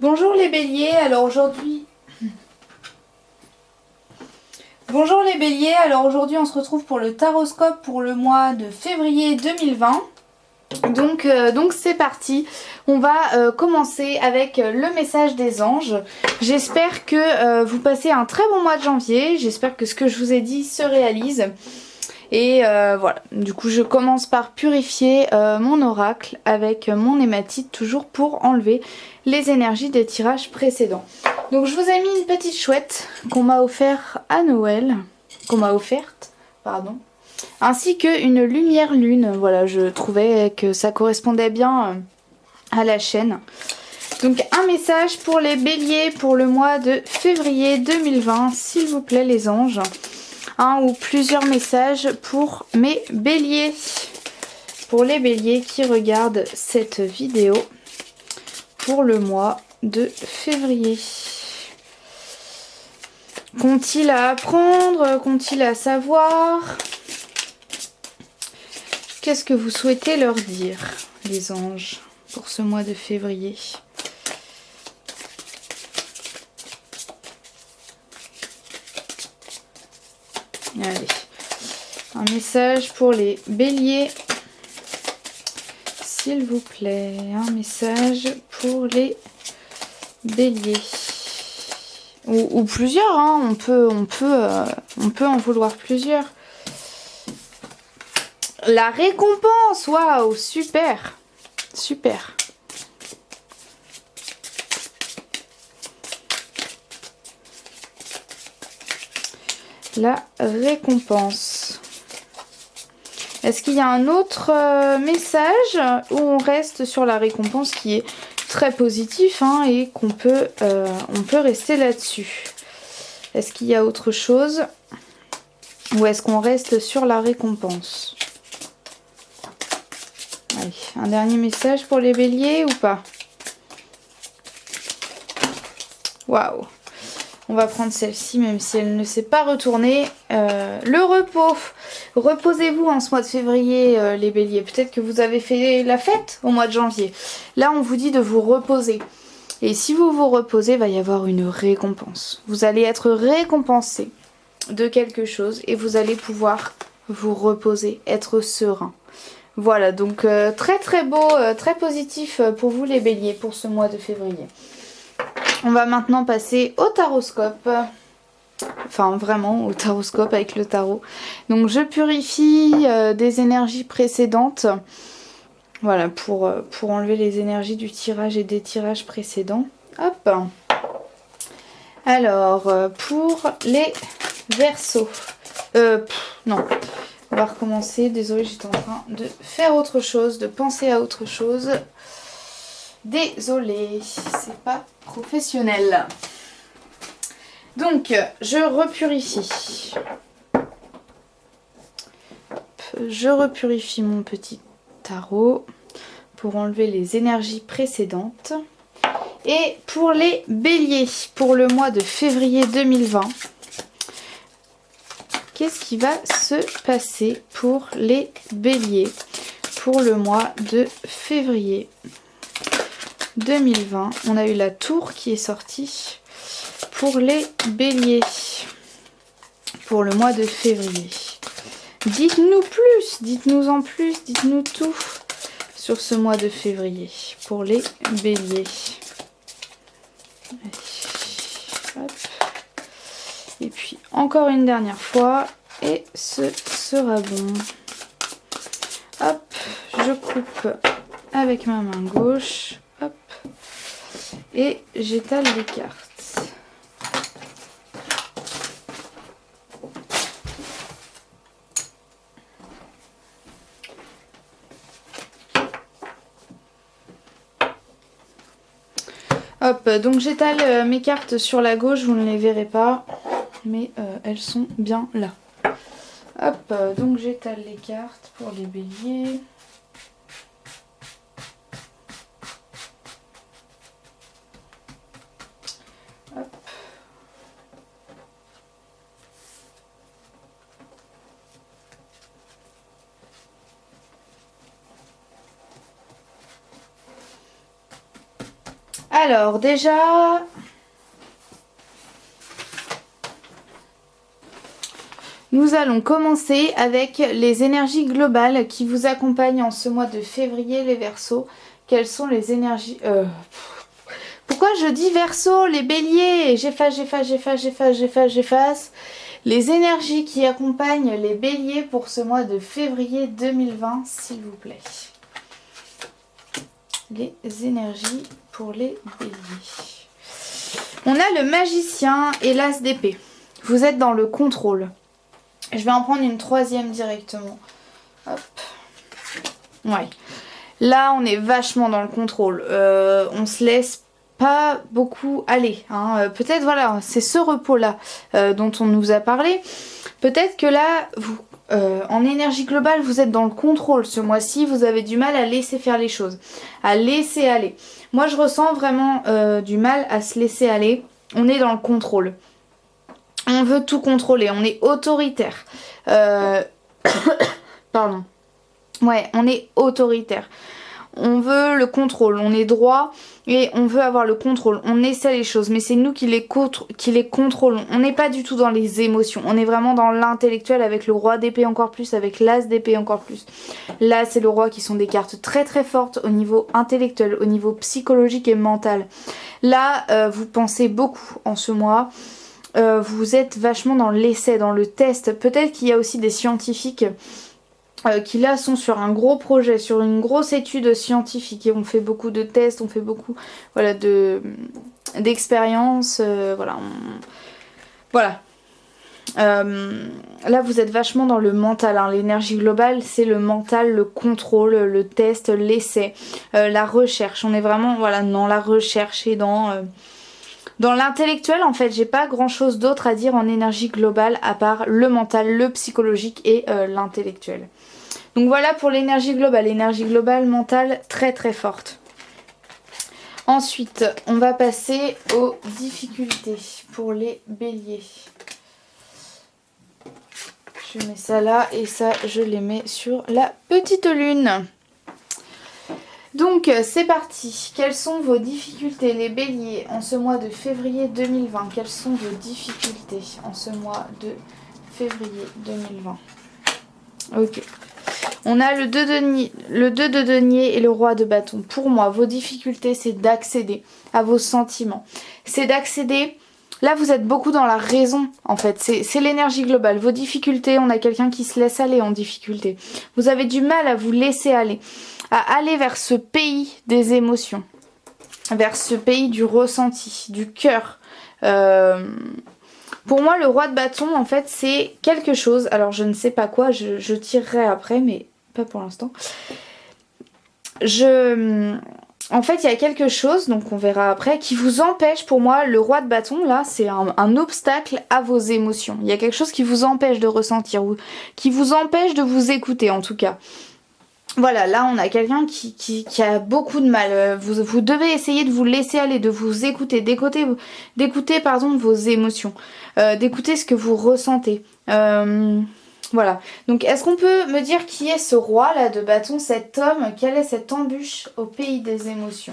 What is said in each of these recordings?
Bonjour les béliers, alors aujourd'hui... Bonjour les béliers, alors aujourd'hui on se retrouve pour le taroscope pour le mois de février 2020. Donc c'est parti, on va commencer avec le message des anges. J'espère que vous passez un très bon mois de janvier, j'espère que ce que je vous ai dit se réalise. Et voilà, du coup je commence par purifier mon oracle avec mon hématite, toujours pour enlever les énergies des tirages précédents. Donc je vous ai mis une petite chouette qu'on m'a offerte à Noël, ainsi qu'une lumière lune. Voilà, je trouvais que ça correspondait bien à la chaîne. Donc un message pour les béliers pour le mois de février 2020, s'il vous plaît les anges. Un ou plusieurs messages pour mes béliers. Pour les béliers qui regardent cette vidéo pour le mois de février. Qu'ont-ils à apprendre? Qu'ont-ils à savoir? Qu'est-ce que vous souhaitez leur dire, les anges, pour ce mois de février? Allez, un message pour les béliers, s'il vous plaît. Un message pour les béliers. Ou plusieurs, hein. On peut en vouloir plusieurs. La récompense, waouh, super, super. La récompense. Est-ce qu'il y a un autre message où on reste sur la récompense qui est très positif hein, et qu'on peut, on peut rester là-dessus? Est-ce qu'il y a autre chose ou est-ce qu'on reste sur la récompense? Allez, un dernier message pour les béliers ou pas? Waouh! On va prendre celle-ci, même si elle ne s'est pas retournée. Le repos. Reposez-vous en ce mois de février, les béliers. Peut-être que vous avez fait la fête au mois de janvier. Là, on vous dit de vous reposer. Et si vous vous reposez, il va y avoir une récompense. Vous allez être récompensé de quelque chose et vous allez pouvoir vous reposer, être serein. Voilà, donc très très beau, très positif pour vous les béliers pour ce mois de février. On va maintenant passer au taroscope. Enfin vraiment au taroscope avec le tarot. Donc je purifie des énergies précédentes. Voilà pour enlever les énergies du tirage et des tirages précédents. Hop. Alors pour les Verseaux. Non. On va recommencer. Désolée, j'étais en train de faire autre chose, de penser à autre chose. Désolée, c'est pas professionnel. Donc, je repurifie. Je repurifie mon petit tarot pour enlever les énergies précédentes. Et pour les béliers, pour le mois de février 2020, qu'est-ce qui va se passer pour les béliers pour le mois de février 2020? On a eu la tour qui est sortie pour les béliers pour le mois de février. Dites-nous plus, dites-nous en plus, dites-nous tout sur ce mois de février pour les béliers. Hop. Et puis encore une dernière fois et ce sera bon. Hop, je coupe avec ma main gauche. Hop. Et j'étale les cartes. Hop, donc j'étale mes cartes sur la gauche, vous ne les verrez pas, mais elles sont bien là. Hop, donc j'étale les cartes pour les béliers. Hop. Alors déjà, nous allons commencer avec les énergies globales qui vous accompagnent en ce mois de février, les Verseaux. Quelles sont les énergies... Pourquoi je dis Verseau, les Béliers? J'efface. Les énergies qui accompagnent les Béliers pour ce mois de février 2020, s'il vous plaît. Les énergies pour les Béliers. On a le Magicien et l'As d'épée. Vous êtes dans le contrôle. Je vais en prendre une troisième directement. Hop. Ouais. Là, on est vachement dans le contrôle. On se laisse pas beaucoup aller. Hein. Peut-être, voilà, c'est ce repos-là dont on nous a parlé. Peut-être que là, vous, en énergie globale, vous êtes dans le contrôle ce mois-ci. Vous avez du mal à laisser faire les choses, à laisser aller. Moi, je ressens vraiment du mal à se laisser aller. On est dans le contrôle. On veut tout contrôler. On est autoritaire. Pardon. Ouais, on est autoritaire. On veut le contrôle, on est droit et on veut avoir le contrôle. On essaie les choses, mais c'est nous qui les contrôlons. On n'est pas du tout dans les émotions. On est vraiment dans l'intellectuel avec le roi d'épée encore plus, avec l'as d'épée encore plus. Là, c'est le roi qui sont des cartes très très fortes au niveau intellectuel, au niveau psychologique et mental. Là, vous pensez beaucoup en ce mois. Vous êtes vachement dans l'essai, dans le test. Peut-être qu'il y a aussi des scientifiques qui là sont sur un gros projet, sur une grosse étude scientifique et on fait beaucoup de tests, on fait beaucoup voilà, d'expériences, voilà. Voilà. Là vous êtes vachement dans le mental, hein. L'énergie globale c'est le mental, le contrôle, le test, l'essai, la recherche. On est vraiment voilà, dans la recherche et dans l'intellectuel. En fait j'ai pas grand chose d'autre à dire en énergie globale à part le mental, le psychologique et l'intellectuel. Donc voilà pour l'énergie globale mentale très très forte. Ensuite, on va passer aux difficultés pour les béliers. Je mets ça là et ça je les mets sur la petite lune. Donc c'est parti. Quelles sont vos difficultés les béliers en ce mois de février 2020? Quelles sont vos difficultés en ce mois de février 2020? Ok. On a le 2 de denier et le roi de bâton. Pour moi, vos difficultés, c'est d'accéder à vos sentiments. C'est d'accéder... Là, vous êtes beaucoup dans la raison, en fait. C'est l'énergie globale. Vos difficultés, on a quelqu'un qui se laisse aller en difficulté. Vous avez du mal à vous laisser aller. À aller vers ce pays des émotions. Vers ce pays du ressenti, du cœur. Pour moi, le roi de bâton, en fait, c'est quelque chose. Alors, je ne sais pas quoi. Je tirerai après, mais... pas pour l'instant. En fait, il y a quelque chose, donc on verra après, qui vous empêche, pour moi, le roi de bâton, là, c'est un obstacle à vos émotions. Il y a quelque chose qui vous empêche de ressentir, ou qui vous empêche de vous écouter, en tout cas. Voilà, là, on a quelqu'un qui a beaucoup de mal. Vous devez essayer de vous laisser aller, de vous écouter, d'écouter vos émotions, d'écouter ce que vous ressentez. Voilà, donc est-ce qu'on peut me dire qui est ce roi là de bâton, cet homme, quelle est cette embûche au pays des émotions?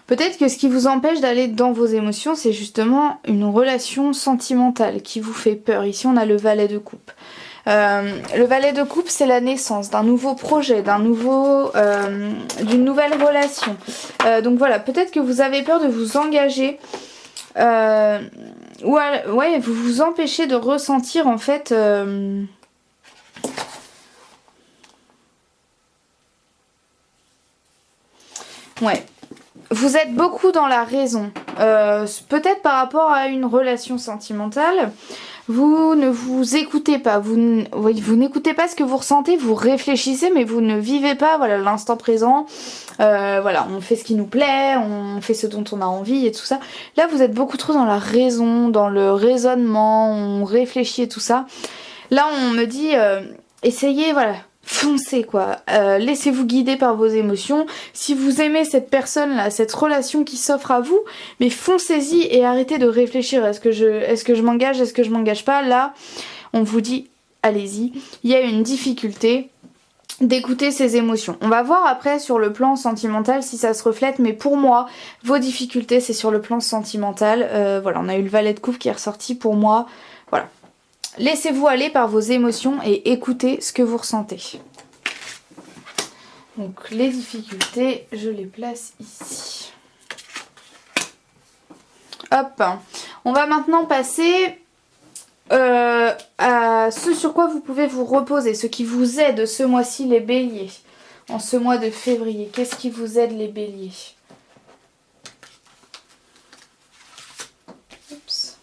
Peut-être que ce qui vous empêche d'aller dans vos émotions, c'est justement une relation sentimentale qui vous fait peur. Ici on a le valet de coupe. Le valet de coupe, c'est la naissance d'un nouveau projet, d'une nouvelle relation. Donc voilà, peut-être que vous avez peur de vous engager. Ouais, vous vous empêchez de ressentir en fait ouais, vous êtes beaucoup dans la raison, peut-être par rapport à une relation sentimentale. Vous ne vous écoutez pas, vous n'écoutez pas ce que vous ressentez, vous réfléchissez mais vous ne vivez pas voilà, l'instant présent. Voilà, on fait ce qui nous plaît, on fait ce dont on a envie et tout ça. Là, vous êtes beaucoup trop dans la raison, dans le raisonnement, on réfléchit et tout ça. Là, on me dit, essayez, voilà, foncez quoi. Laissez-vous guider par vos émotions. Si vous aimez cette personne-là, cette relation qui s'offre à vous, mais foncez-y et arrêtez de réfléchir. Est-ce que je m'engage, est-ce que je m'engage pas? Là, on vous dit, allez-y. Il y a une difficulté. d'écouter ses émotions. On va voir après sur le plan sentimental si ça se reflète, mais pour moi, vos difficultés, c'est sur le plan sentimental. Voilà, on a eu le valet de coupe qui est ressorti pour moi. Voilà. Laissez-vous aller par vos émotions et écoutez ce que vous ressentez. Donc les difficultés, je les place ici. Hop. On va maintenant passer à ce sur quoi vous pouvez vous reposer, ce qui vous aide ce mois-ci les béliers, en ce mois de février. Qu'est-ce qui vous aide les béliers? Oups.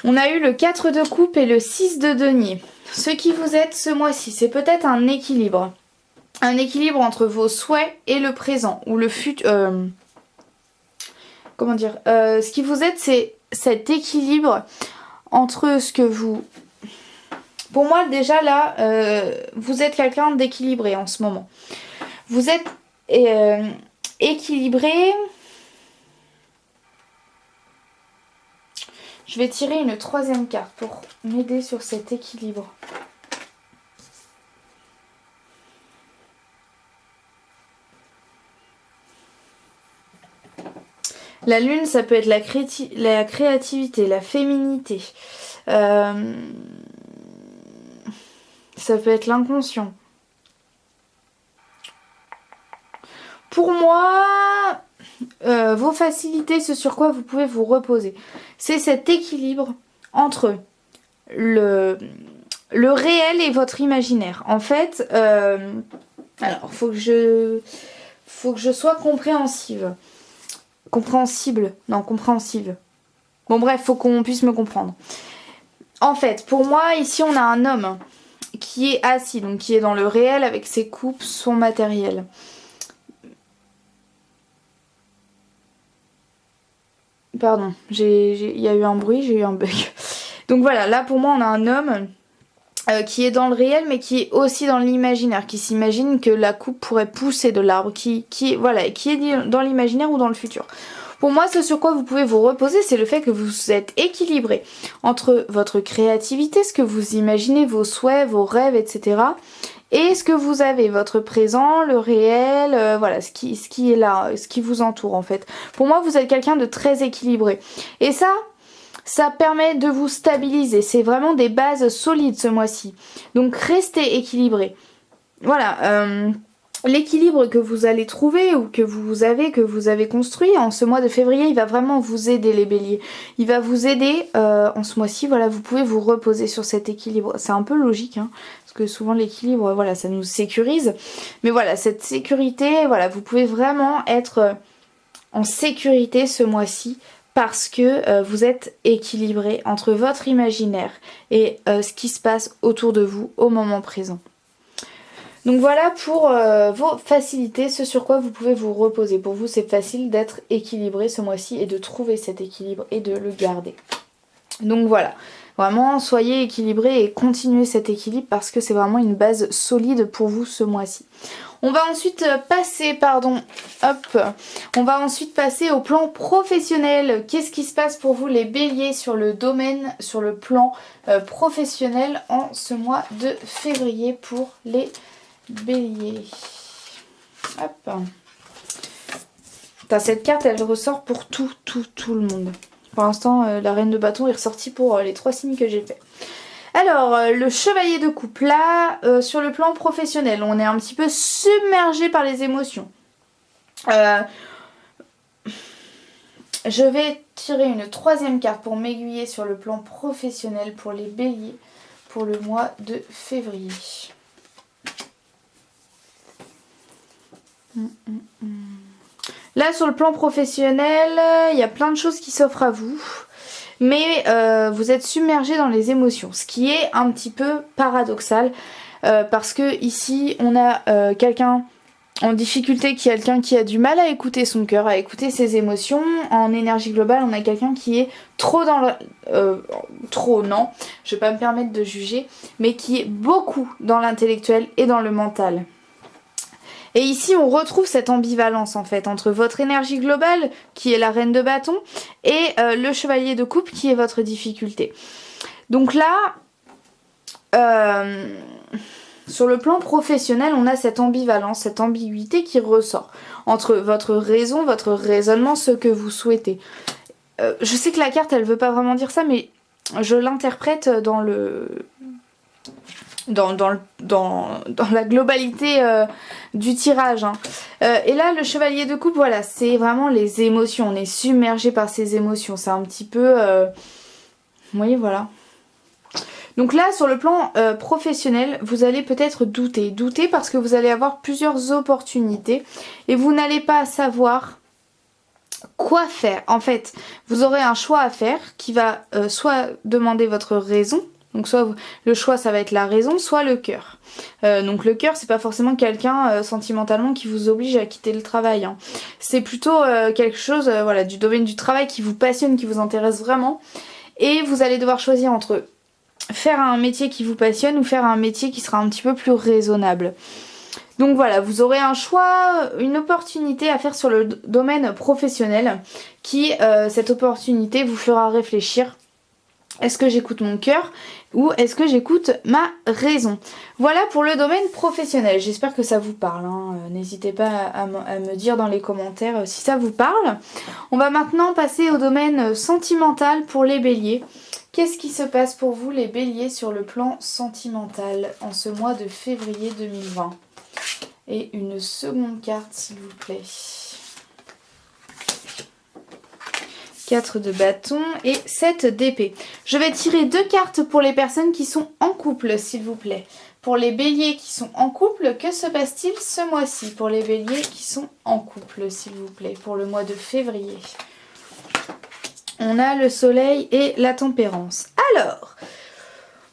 On a eu le 4 de coupe et le 6 de denier. Ce qui vous aide ce mois-ci, c'est peut-être un équilibre. Un équilibre entre vos souhaits et le présent, ou le futur... comment dire, ce qui vous aide, c'est cet équilibre entre ce que vous... Pour moi, déjà là, vous êtes quelqu'un d'équilibré en ce moment. Vous êtes équilibré. Je vais tirer une troisième carte pour m'aider sur cet équilibre. La lune, ça peut être la créativité, la féminité. Ça peut être l'inconscient. Pour moi, vos facilités, ce sur quoi vous pouvez vous reposer, c'est cet équilibre entre le réel et votre imaginaire. En fait, alors, faut que je sois compréhensive. Compréhensive. Bon bref, faut qu'on puisse me comprendre. En fait, pour moi, ici on a un homme qui est assis, donc qui est dans le réel avec ses coupes, son matériel. Pardon, il y a eu un bruit, j'ai eu un bug. Donc voilà, là pour moi on a un homme qui est dans le réel mais qui est aussi dans l'imaginaire, qui s'imagine que la coupe pourrait pousser de l'arbre, qui est dans l'imaginaire ou dans le futur. Pour moi, ce sur quoi vous pouvez vous reposer, c'est le fait que vous êtes équilibré entre votre créativité, ce que vous imaginez, vos souhaits, vos rêves, etc. Et ce que vous avez, votre présent, le réel, voilà, ce qui est là, ce qui vous entoure en fait. Pour moi, vous êtes quelqu'un de très équilibré. Et ça permet de vous stabiliser. C'est vraiment des bases solides ce mois-ci. Donc restez équilibré. Voilà, l'équilibre que vous allez trouver ou que vous avez construit en ce mois de février, il va vraiment vous aider les béliers. Il va vous aider en ce mois-ci, voilà, vous pouvez vous reposer sur cet équilibre. C'est un peu logique, hein, parce que souvent l'équilibre, voilà, ça nous sécurise. Mais voilà, cette sécurité, voilà, vous pouvez vraiment être en sécurité ce mois-ci. Parce que vous êtes équilibré entre votre imaginaire et ce qui se passe autour de vous au moment présent. Donc voilà pour vos facilités, ce sur quoi vous pouvez vous reposer. Pour vous, c'est facile d'être équilibré ce mois-ci et de trouver cet équilibre et de le garder. Donc voilà, vraiment soyez équilibré et continuez cet équilibre parce que c'est vraiment une base solide pour vous ce mois-ci. On va ensuite passer, on va ensuite passer au plan professionnel. Qu'est-ce qui se passe pour vous les béliers sur le plan professionnel en ce mois de février pour les béliers? Hop. Cette carte, elle ressort pour tout le monde. Pour l'instant, la reine de bâton est ressortie pour les 3 signes que j'ai fait. Alors, le chevalier de coupe, là, sur le plan professionnel, on est un petit peu submergé par les émotions. Je vais tirer une 3e carte pour m'aiguiller sur le plan professionnel pour les béliers pour le mois de février. Là, sur le plan professionnel, il y a plein de choses qui s'offrent à vous. Mais vous êtes submergé dans les émotions, ce qui est un petit peu paradoxal parce que ici on a quelqu'un en difficulté, quelqu'un qui a du mal à écouter son cœur, à écouter ses émotions. En énergie globale, on a quelqu'un qui est trop dans non, je vais pas me permettre de juger, mais qui est beaucoup dans l'intellectuel et dans le mental. Et ici, on retrouve cette ambivalence en fait entre votre énergie globale, qui est la reine de bâton, et le chevalier de coupe, qui est votre difficulté. Donc là, Sur le plan professionnel, on a cette ambivalence, cette ambiguïté qui ressort entre votre raison, votre raisonnement, ce que vous souhaitez. Je sais que la carte, elle veut pas vraiment dire ça, mais je l'interprète dans la globalité du tirage. Hein. Et là, le chevalier de coupe, voilà, c'est vraiment les émotions. On est submergé par ces émotions. C'est un petit peu... Vous voyez, voilà. Donc là, sur le plan professionnel, vous allez peut-être douter. Douter parce que vous allez avoir plusieurs opportunités et vous n'allez pas savoir quoi faire. En fait, vous aurez un choix à faire qui va soit demander votre raison, donc soit le choix ça va être la raison, soit le cœur. Donc le cœur c'est pas forcément quelqu'un sentimentalement qui vous oblige à quitter le travail. Hein. C'est plutôt quelque chose voilà, du domaine du travail qui vous passionne, qui vous intéresse vraiment. Et vous allez devoir choisir entre faire un métier qui vous passionne ou faire un métier qui sera un petit peu plus raisonnable. Donc voilà, vous aurez un choix, une opportunité à faire sur le domaine professionnel qui, cette opportunité, vous fera réfléchir. Est-ce que j'écoute mon cœur ou est-ce que j'écoute ma raison? Voilà pour le domaine professionnel. J'espère que ça vous parle. Hein. N'hésitez pas à me dire dans les commentaires si ça vous parle. On va maintenant passer au domaine sentimental pour les béliers. Qu'est-ce qui se passe pour vous les béliers sur le plan sentimental en ce mois de février 2020? Et une seconde carte s'il vous plaît. 4 de bâton et 7 d'épée. Je vais tirer 2 cartes pour les personnes qui sont en couple s'il vous plaît. Pour les béliers qui sont en couple, que se passe-t-il ce mois-ci? Pour les béliers qui sont en couple s'il vous plaît, pour le mois de février. On a le soleil et la tempérance. Alors,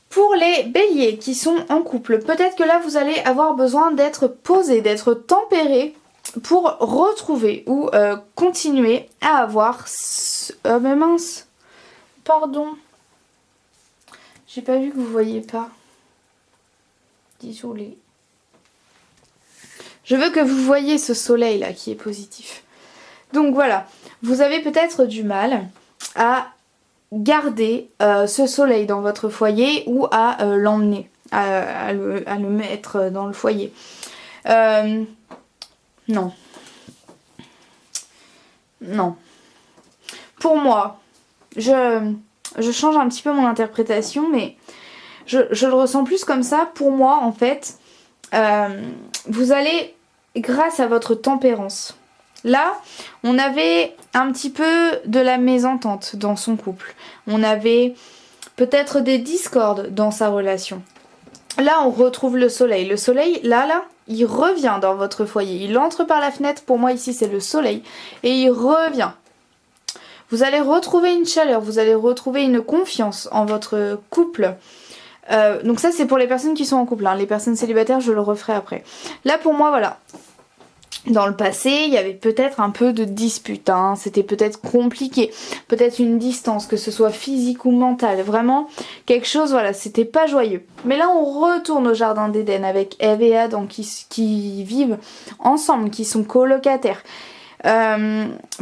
pour les béliers qui sont en couple, peut-être que là vous allez avoir besoin d'être posé, d'être tempéré pour retrouver ou continuer à avoir... mais mince, pardon, j'ai pas vu que vous voyez pas. Désolée. Je veux que vous voyez ce soleil là qui est positif. Donc voilà, vous avez peut-être du mal à garder ce soleil dans votre foyer ou à l'emmener, à le mettre dans le foyer. Non. Non. Pour moi, je change un petit peu mon interprétation, mais je le ressens plus comme ça. Pour moi, en fait, vous allez, grâce à votre tempérance, là, on avait un petit peu de la mésentente dans son couple. On avait peut-être des discordes dans sa relation. Là, on retrouve le soleil. Le soleil, là, il revient dans votre foyer. Il entre par la fenêtre. Pour moi, ici, c'est le soleil. Et il revient. Vous allez retrouver une chaleur. Vous allez retrouver une confiance en votre couple. Donc ça, c'est pour les personnes qui sont en couple. Hein. Les personnes célibataires, je le referai après. Là, pour moi, voilà. Dans le passé, il y avait peut-être un peu de dispute, hein. C'était peut-être compliqué, peut-être une distance, que ce soit physique ou mentale, vraiment quelque chose, voilà, c'était pas joyeux. Mais là, on retourne au jardin d'Éden avec Ève et Adam qui vivent ensemble, qui sont colocataires.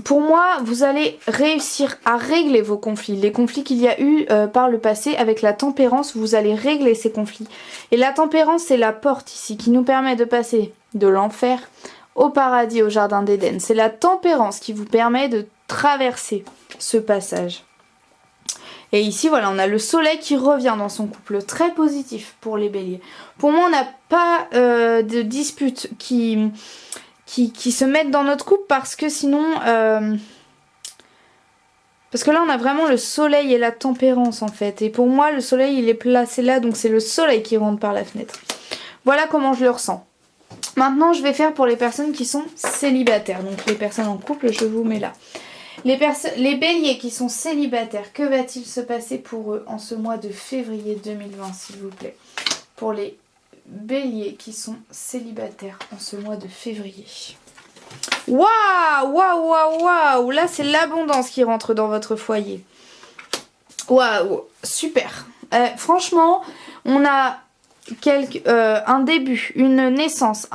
Pour moi, vous allez réussir à régler vos conflits. Les conflits qu'il y a eu par le passé avec la tempérance, vous allez régler ces conflits. Et la tempérance, c'est la porte ici qui nous permet de passer de l'enfer au paradis, au jardin d'Éden. C'est la tempérance qui vous permet de traverser ce passage. Et ici, voilà, on a le soleil qui revient dans son couple, très positif pour les béliers. Pour moi, on n'a pas de disputes qui se mettent dans notre couple parce que sinon... Parce que là, on a vraiment le soleil et la tempérance, en fait. Et pour moi, le soleil, il est placé là, donc c'est le soleil qui rentre par la fenêtre. Voilà comment je le ressens. Maintenant, je vais faire pour les personnes qui sont célibataires. Donc les personnes en couple, je vous mets là. Les béliers qui sont célibataires, que va-t-il se passer pour eux en ce mois de février 2020, s'il vous plaît? Pour les béliers qui sont célibataires en ce mois de février. Waouh, waouh, waouh, waouh! Là, c'est l'abondance qui rentre dans votre foyer. Waouh, super. Franchement, on a... un début, une naissance,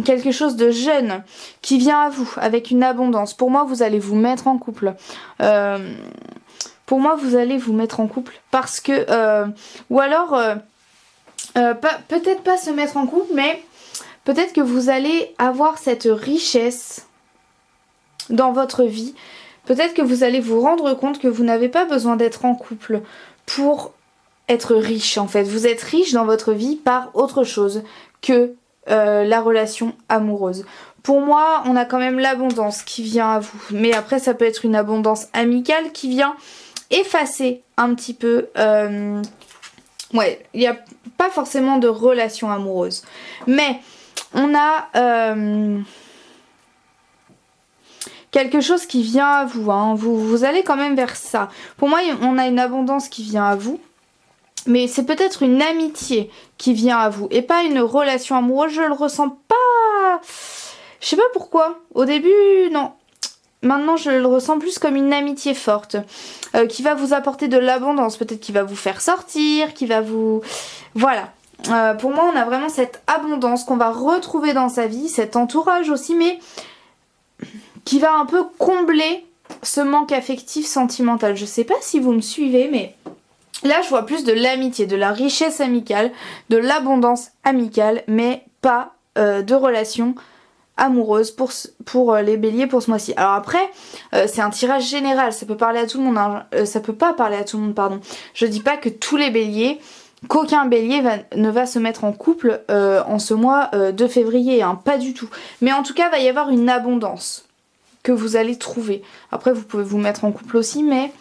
quelque chose de jeune qui vient à vous avec une abondance. Pour moi, vous allez vous mettre en couple. Pour moi, vous allez vous mettre en couple parce que... ou alors, peut-être pas se mettre en couple, mais peut-être que vous allez avoir cette richesse dans votre vie. Peut-être que vous allez vous rendre compte que vous n'avez pas besoin d'être en couple pour être riche en fait. Vous êtes riche dans votre vie par autre chose que la relation amoureuse. Pour moi, on a quand même l'abondance qui vient à vous. Mais après, ça peut être une abondance amicale qui vient effacer un petit peu... Ouais, il n'y a pas forcément de relation amoureuse. Mais on a quelque chose qui vient à vous, hein. Vous allez quand même vers ça. Pour moi, on a une abondance qui vient à vous. Mais c'est peut-être une amitié qui vient à vous. Et pas une relation amoureuse, je le ressens pas... Je sais pas pourquoi. Au début, non. Maintenant, je le ressens plus comme une amitié forte qui va vous apporter de l'abondance. Peut-être qui va vous faire sortir, qui va vous... Voilà. Pour moi, on a vraiment cette abondance qu'on va retrouver dans sa vie, cet entourage aussi, mais qui va un peu combler ce manque affectif sentimental. Je sais pas si vous me suivez, mais là, je vois plus de l'amitié, de la richesse amicale, de l'abondance amicale, mais pas de relation amoureuse pour les béliers pour ce mois-ci. Alors après, c'est un tirage général, ça peut parler à tout le monde, hein. Ça peut pas parler à tout le monde, pardon. Je dis pas que tous les béliers, qu'aucun bélier ne va se mettre en couple en ce mois de février, hein, pas du tout. Mais en tout cas, il va y avoir une abondance que vous allez trouver. Après, vous pouvez vous mettre en couple aussi, mais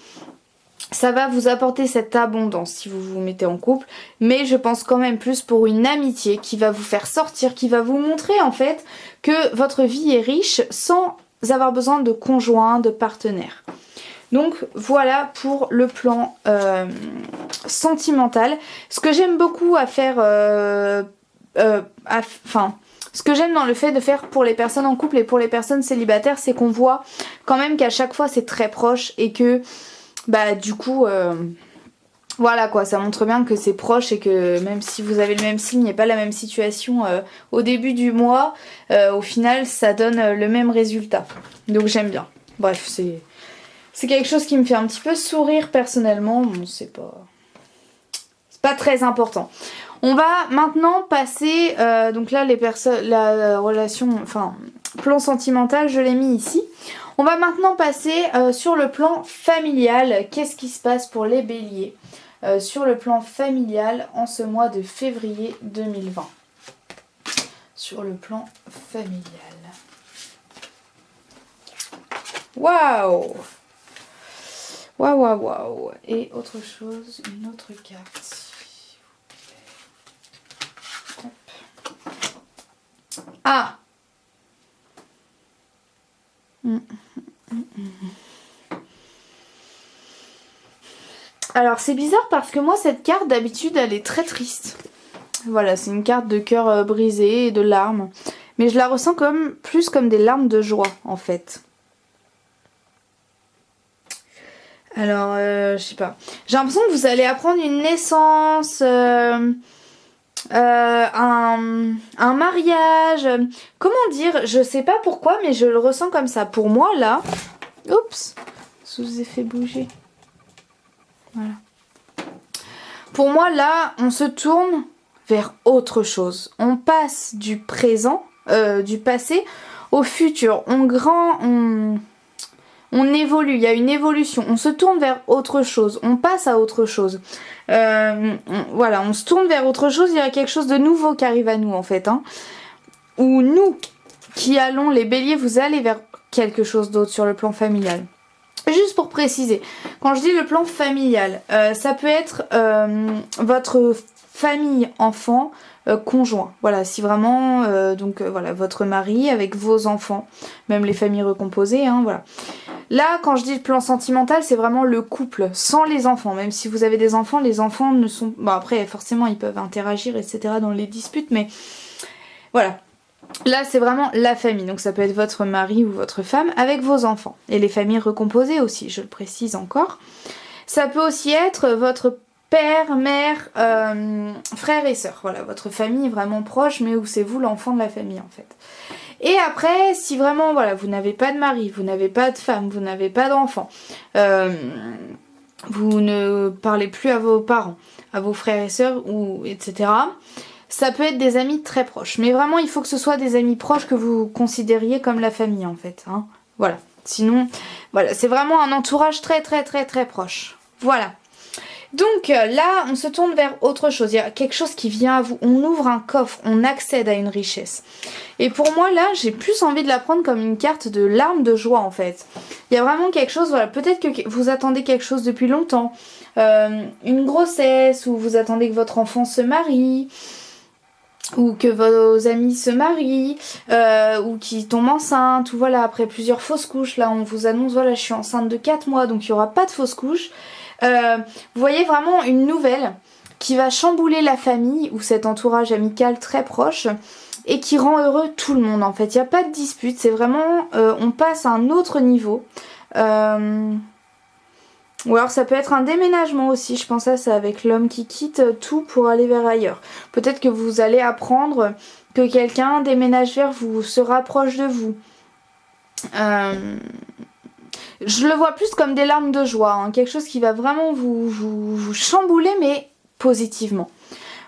ça va vous apporter cette abondance si vous vous mettez en couple. Mais je pense quand même plus pour une amitié qui va vous faire sortir, qui va vous montrer en fait que votre vie est riche sans avoir besoin de conjoint, de partenaire. Donc voilà pour le plan sentimental. Ce que j'aime beaucoup à faire... ce que j'aime dans le fait de faire pour les personnes en couple et pour les personnes célibataires, c'est qu'on voit quand même qu'à chaque fois c'est très proche et que bah du coup voilà quoi, ça montre bien que c'est proche et que même si vous avez le même signe et pas la même situation au début du mois, au final ça donne le même résultat. Donc j'aime bien. Bref, c'est quelque chose qui me fait un petit peu sourire personnellement. Bon, c'est pas très important. On va maintenant passer, donc là la relation, enfin plan sentimental, je l'ai mis ici. On va maintenant passer sur le plan familial. Qu'est-ce qui se passe pour les béliers sur le plan familial en ce mois de février 2020? Sur le plan familial. Waouh! Waouh, waouh, waouh! Et autre chose, une autre carte. Ah! Alors c'est bizarre parce que moi cette carte d'habitude elle est très triste. Voilà, c'est une carte de cœur brisé et de larmes. Mais je la ressens plus comme des larmes de joie en fait. Alors je sais pas. J'ai l'impression que vous allez apprendre une naissance... un mariage, comment dire, je sais pas pourquoi mais je le ressens comme ça. Pour moi là, oups, je vous ai fait bouger, voilà. Pour moi là, on se tourne vers autre chose, on passe du présent, du passé au futur, on évolue, il y a une évolution, on se tourne vers autre chose, on passe à autre chose. Voilà, on se tourne vers autre chose, il y a quelque chose de nouveau qui arrive à nous en fait. Hein. Ou nous qui allons, les béliers, vous allez vers quelque chose d'autre sur le plan familial. Juste pour préciser, quand je dis le plan familial, ça peut être votre famille, enfant, conjoint. Voilà, si vraiment, voilà, votre mari avec vos enfants, même les familles recomposées, hein, voilà. Là, quand je dis le plan sentimental, c'est vraiment le couple, sans les enfants. Même si vous avez des enfants, les enfants ne sont... Bon, après, forcément, ils peuvent interagir, etc. dans les disputes, mais voilà. Là, c'est vraiment la famille. Donc, ça peut être votre mari ou votre femme avec vos enfants. Et les familles recomposées aussi, je le précise encore. Ça peut aussi être votre père, mère, frère et sœur. Voilà, votre famille vraiment proche, mais où c'est vous l'enfant de la famille, en fait. Et après, si vraiment, voilà, vous n'avez pas de mari, vous n'avez pas de femme, vous n'avez pas d'enfant, vous ne parlez plus à vos parents, à vos frères et sœurs, ou etc. Ça peut être des amis très proches. Mais vraiment, il faut que ce soit des amis proches que vous considériez comme la famille en fait. Hein. Voilà. Sinon, voilà, c'est vraiment un entourage très très très très proche. Voilà. Donc là, on se tourne vers autre chose. Il y a quelque chose qui vient à vous. On ouvre un coffre, on accède à une richesse. Et pour moi, là, j'ai plus envie de la prendre comme une carte de larmes de joie, en fait. Il y a vraiment quelque chose, voilà, peut-être que vous attendez quelque chose depuis longtemps. Une grossesse, ou vous attendez que votre enfant se marie, ou que vos amis se marient, ou qui tombent enceintes, ou voilà, après plusieurs fausses couches. Là, on vous annonce, voilà, je suis enceinte de 4 mois, donc il n'y aura pas de fausses couches. Vous voyez vraiment une nouvelle qui va chambouler la famille ou cet entourage amical très proche et qui rend heureux tout le monde en fait. Il n'y a pas de dispute, c'est vraiment on passe à un autre niveau. Ou alors ça peut être un déménagement aussi, je pense à ça avec l'homme qui quitte tout pour aller vers ailleurs. Peut-être que vous allez apprendre que quelqu'un déménage vers vous, se rapproche de vous. Je le vois plus comme des larmes de joie, hein, quelque chose qui va vraiment vous chambouler, mais positivement.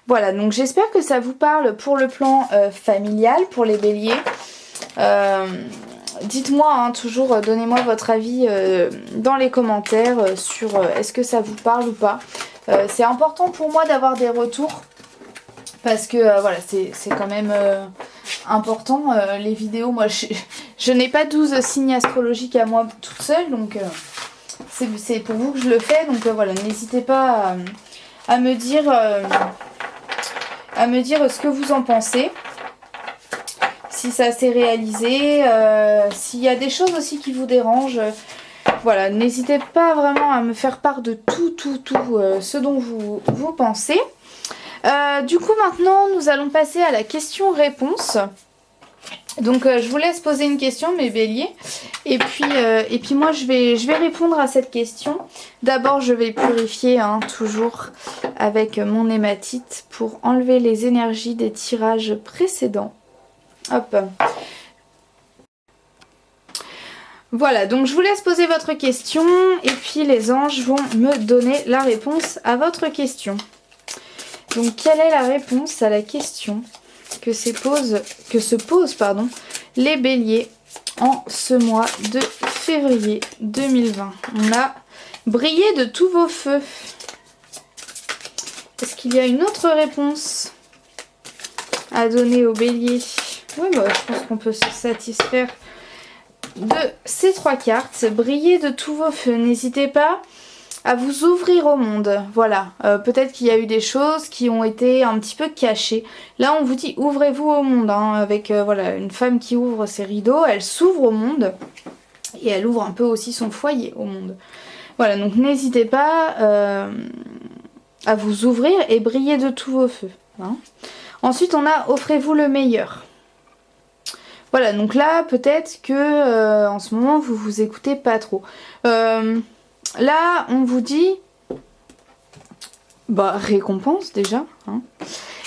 Voilà, donc j'espère que ça vous parle pour le plan familial, pour les béliers. Dites-moi, hein, toujours, donnez-moi votre avis dans les commentaires sur est-ce que ça vous parle ou pas. C'est important pour moi d'avoir des retours. Parce que voilà, c'est quand même important. Les vidéos, moi je n'ai pas 12 signes astrologiques à moi toute seule. Donc c'est pour vous que je le fais. Donc voilà, n'hésitez pas à me dire ce que vous en pensez. Si ça s'est réalisé. S'il y a des choses aussi qui vous dérangent. Voilà, n'hésitez pas vraiment à me faire part de tout ce dont vous pensez. Du coup maintenant nous allons passer à la question-réponse. Donc je vous laisse poser une question mes béliers et puis moi je vais répondre à cette question. D'abord je vais purifier hein, toujours avec mon hématite pour enlever les énergies des tirages précédents. Hop. Voilà, donc je vous laisse poser votre question et puis les anges vont me donner la réponse à votre question. Donc quelle est la réponse à la question que se posent les béliers en ce mois de février 2020? On a brillé de tous vos feux. Est-ce qu'il y a une autre réponse à donner aux béliers? Oui, bah, je pense qu'on peut se satisfaire de ces 3 cartes. Briller de tous vos feux. N'hésitez pas à vous ouvrir au monde. Voilà, peut-être qu'il y a eu des choses qui ont été un petit peu cachées. Là, on vous dit ouvrez-vous au monde. Hein, avec voilà, une femme qui ouvre ses rideaux, elle s'ouvre au monde. Et elle ouvre un peu aussi son foyer au monde. Voilà, donc n'hésitez pas à vous ouvrir et briller de tous vos feux. Hein. Ensuite, on a offrez-vous le meilleur. Voilà, donc là, peut-être que en ce moment, vous vous écoutez pas trop. Là, on vous dit bah récompense déjà. Hein.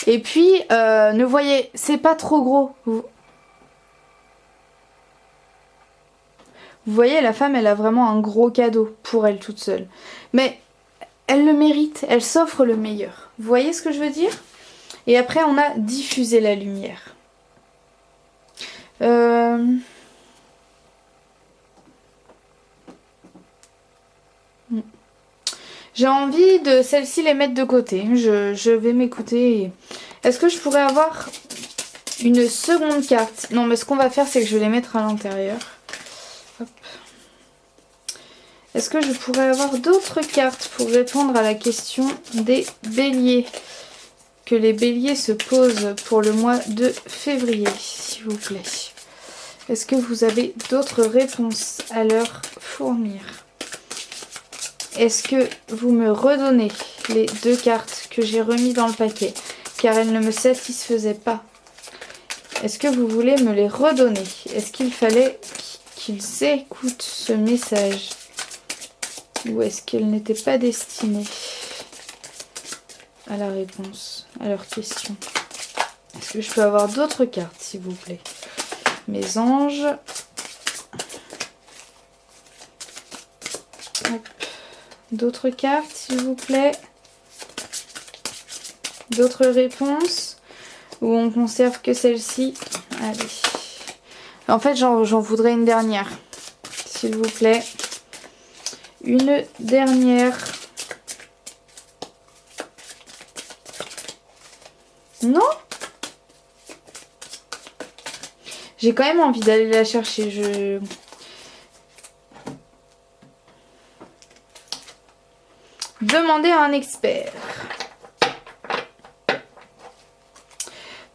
Et puis, ne voyez, c'est pas trop gros. Vous voyez, la femme, elle a vraiment un gros cadeau pour elle toute seule. Mais elle le mérite, elle s'offre le meilleur. Vous voyez ce que je veux dire? Et après, on a diffusé la lumière. J'ai envie de celles-ci les mettre de côté. Je vais m'écouter. Est-ce que je pourrais avoir une seconde carte? Non, mais ce qu'on va faire, c'est que je vais les mettre à l'intérieur. Est-ce que je pourrais avoir d'autres cartes pour répondre à la question des béliers? Que les béliers se posent pour le mois de février, s'il vous plaît. Est-ce que vous avez d'autres réponses à leur fournir? Est-ce que vous me redonnez les 2 cartes que j'ai remis dans le paquet car elles ne me satisfaisaient pas? Est-ce que vous voulez me les redonner? Est-ce qu'il fallait qu'ils écoutent ce message? Ou est-ce qu'elle n'était pas destinée à la réponse, à leur question? Est-ce que je peux avoir d'autres cartes, s'il vous plaît? Mes anges. D'autres cartes, s'il vous plaît. D'autres réponses? Ou on conserve que celle-ci? Allez. En fait, j'en voudrais une dernière. S'il vous plaît. Une dernière. Non? J'ai quand même envie d'aller la chercher. Demandez à un expert.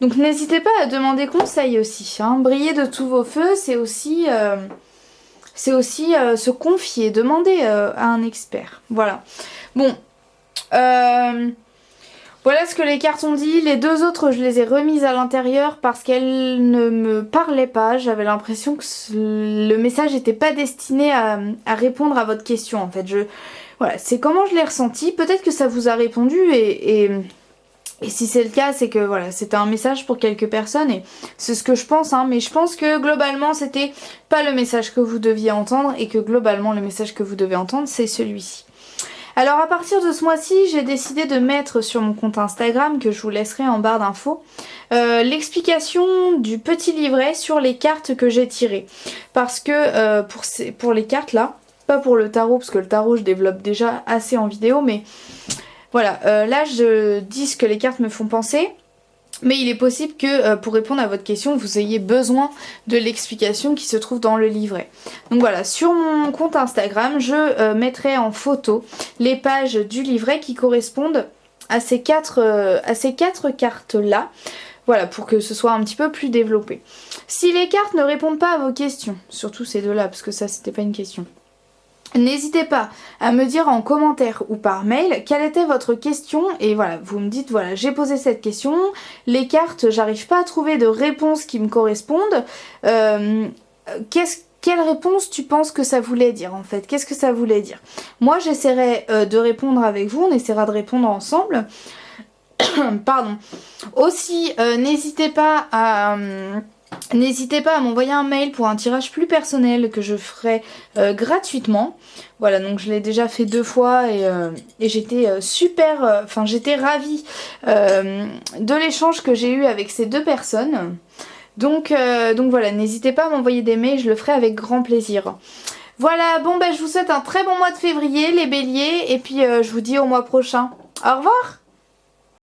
Donc n'hésitez pas à demander conseil aussi. Hein. Briller de tous vos feux, c'est aussi se confier, demander à un expert. Voilà. Bon. Voilà ce que les cartes ont dit. Les deux autres, je les ai remises à l'intérieur parce qu'elles ne me parlaient pas. J'avais l'impression que le message n'était pas destiné à répondre à votre question en fait. Voilà, c'est comment je l'ai ressenti. Peut-être que ça vous a répondu et si c'est le cas, c'est que voilà, c'était un message pour quelques personnes et c'est ce que je pense, hein, mais je pense que globalement c'était pas le message que vous deviez entendre et que globalement le message que vous devez entendre c'est celui-ci. Alors à partir de ce mois-ci, j'ai décidé de mettre sur mon compte Instagram, que je vous laisserai en barre d'infos, l'explication du petit livret sur les cartes que j'ai tirées. Parce que pour les cartes là, pas pour le tarot, parce que le tarot je développe déjà assez en vidéo, mais voilà, là je dis ce que les cartes me font penser. Mais il est possible que pour répondre à votre question, vous ayez besoin de l'explication qui se trouve dans le livret. Donc voilà, sur mon compte Instagram, je mettrai en photo les pages du livret qui correspondent à ces quatre cartes-là. Voilà, pour que ce soit un petit peu plus développé. Si les cartes ne répondent pas à vos questions, surtout ces deux-là, parce que ça c'était pas une question, n'hésitez pas à me dire en commentaire ou par mail quelle était votre question et voilà, vous me dites voilà, j'ai posé cette question, les cartes, j'arrive pas à trouver de réponse qui me correspondent. Quelle réponse tu penses que ça voulait dire en fait? Qu'est-ce que ça voulait dire? Moi j'essaierai de répondre avec vous, on essaiera de répondre ensemble. Pardon. Aussi, n'hésitez pas à m'envoyer un mail pour un tirage plus personnel que je ferai gratuitement. Voilà, donc je l'ai déjà fait 2 fois et j'étais j'étais ravie de l'échange que j'ai eu avec ces 2 personnes. Donc voilà, n'hésitez pas à m'envoyer des mails, je le ferai avec grand plaisir. Voilà, bon je vous souhaite un très bon mois de février les béliers et puis je vous dis au mois prochain. Au revoir!